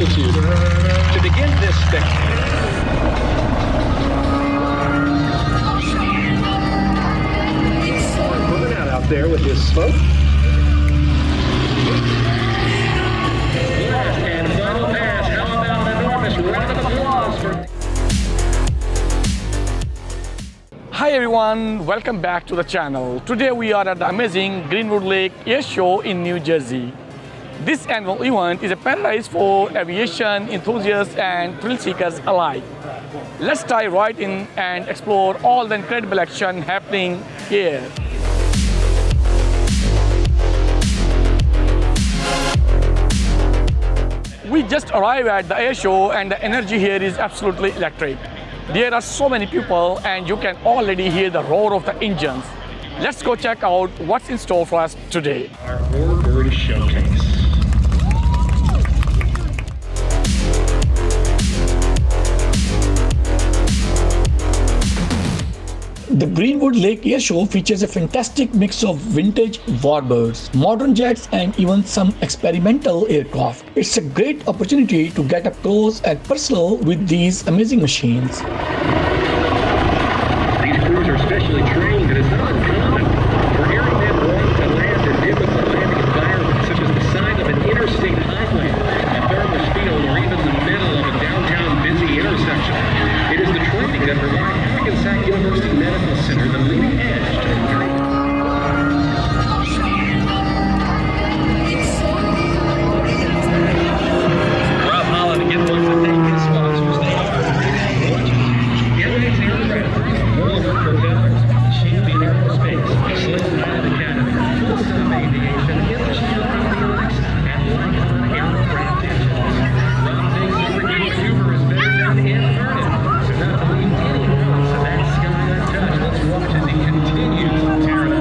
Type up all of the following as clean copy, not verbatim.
altitude. To begin this burnout out there with this smoke. Last and final pass. How about an enormous round of applause for... Hi everyone, welcome back to the channel. Today we are at the amazing Greenwood Lake Air Show in New Jersey. This annual event is a paradise for aviation enthusiasts and thrill seekers alike. Let's dive right in and explore all the incredible action happening here. We just arrived at the air show and the energy here is absolutely electric. There are so many people and you can already hear the roar of the engines. Let's go check out what's in store for us today. Our Warbird showcase. The Greenwood Lake Air Show features a fantastic mix of vintage warbirds, modern jets, and even some experimental aircraft. It's a great opportunity to get up close and personal with these amazing machines. These crews are specially trained and it's not uncommon for airmen wanting to land in difficult landing environments such as the side of an interstate highway, a thermal field, or even the middle of a downtown busy intersection. It is the training that provides Hackensack University Medical Center the leading edge to Rob Holland again wants to thank his sponsors. They are Aviation Aircraft, Milford Propellers, Champion Aerospace, Slim Pilot Academy, Full Stop Aviation, Industrial Avionics, and Lycon Aerocraft Engines. Rob thinks Super is better than inverted. So not to leave any notes of that sky untouched, let's watch as he continues to tear it up.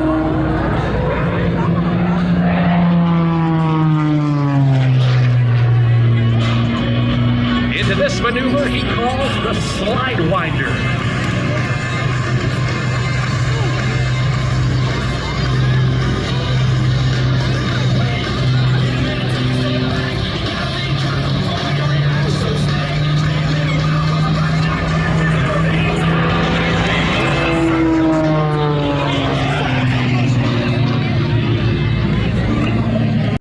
Into this maneuver he calls the slide winder.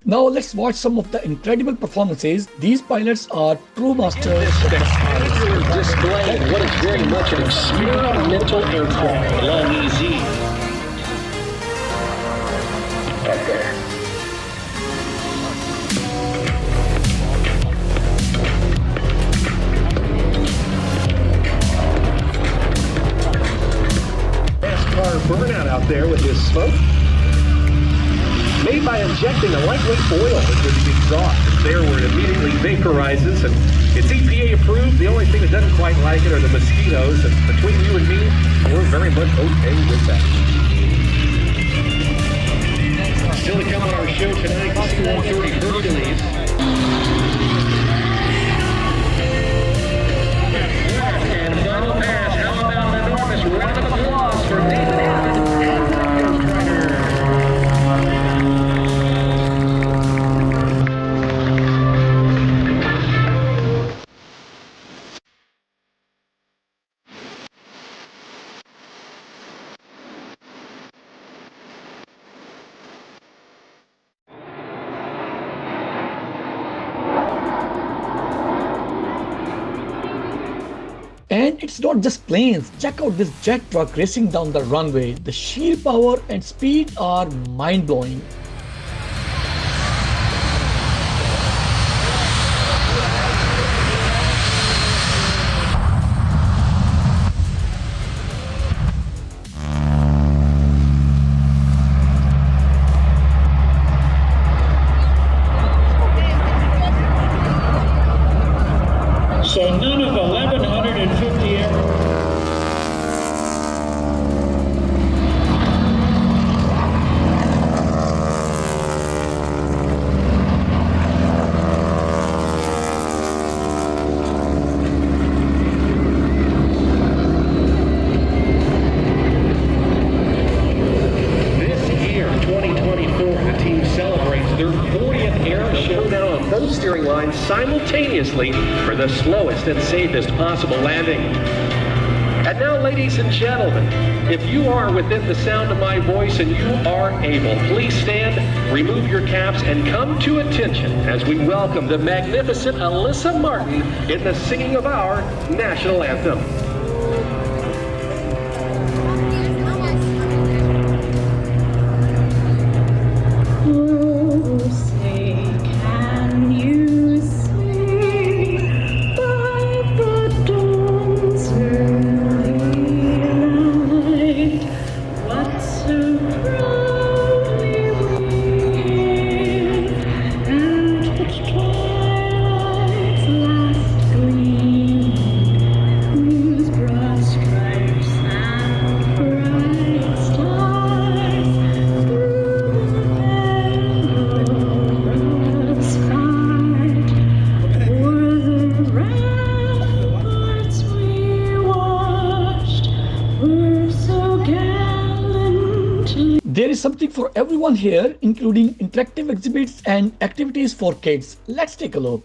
Now let's watch some of the incredible performances. These pilots are true masters of the Spectacular display of what is very much an experimental aircraft. Long easy. Right there. NASCAR burnout out there with this smoke. Made by injecting a lightweight oil into the exhaust. It's there where it immediately vaporizes, and it's EPA approved. The only thing that doesn't quite like it are the mosquitoes, and between you and me, we're very much okay with that. Still to come on our show tonight, C-130 Hercules. And final pass, how about an enormous round of applause for Nathan and And it's not just planes. Check out this jet truck racing down the runway. The sheer power and speed are mind-blowing. So none of 1,150 aircraft. and simultaneously for the slowest and safest possible landing. And now, ladies and gentlemen, if you are within the sound of my voice and you are able, please stand, remove your caps, and come to attention as we welcome the magnificent Alyssa Martin in the singing of our national anthem. There is something for everyone here, including interactive exhibits and activities for kids. Let's take a look.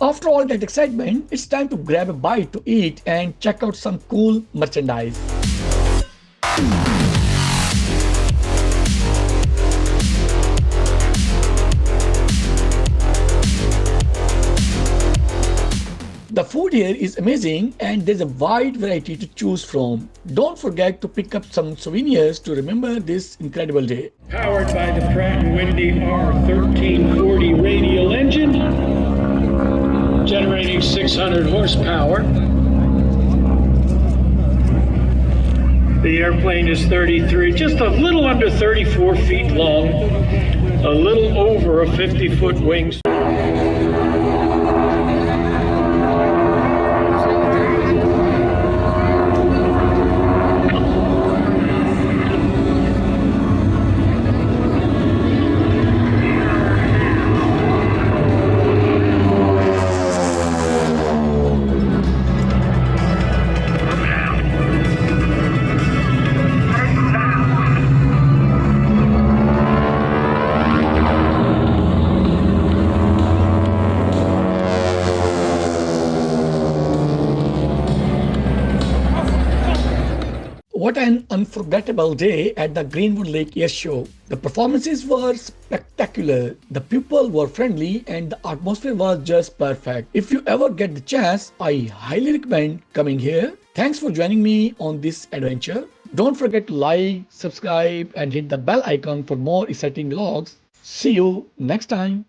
After all that excitement, it's time to grab a bite to eat and check out some cool merchandise. The food here is amazing and there's a wide variety to choose from. Don't forget to pick up some souvenirs to remember this incredible day. Powered by the Pratt & Whitney R1340 radial engine, generating 600 horsepower. The airplane is just a little under 34 feet long, a little over a 50-foot wingspan. What an unforgettable day at the Greenwood Lake Air Show. The performances were spectacular, the people were friendly, and the atmosphere was just perfect. If you ever get the chance, I highly recommend coming here. Thanks for joining me on this adventure. Don't forget to like, subscribe, and hit the bell icon for more exciting vlogs. See you next time.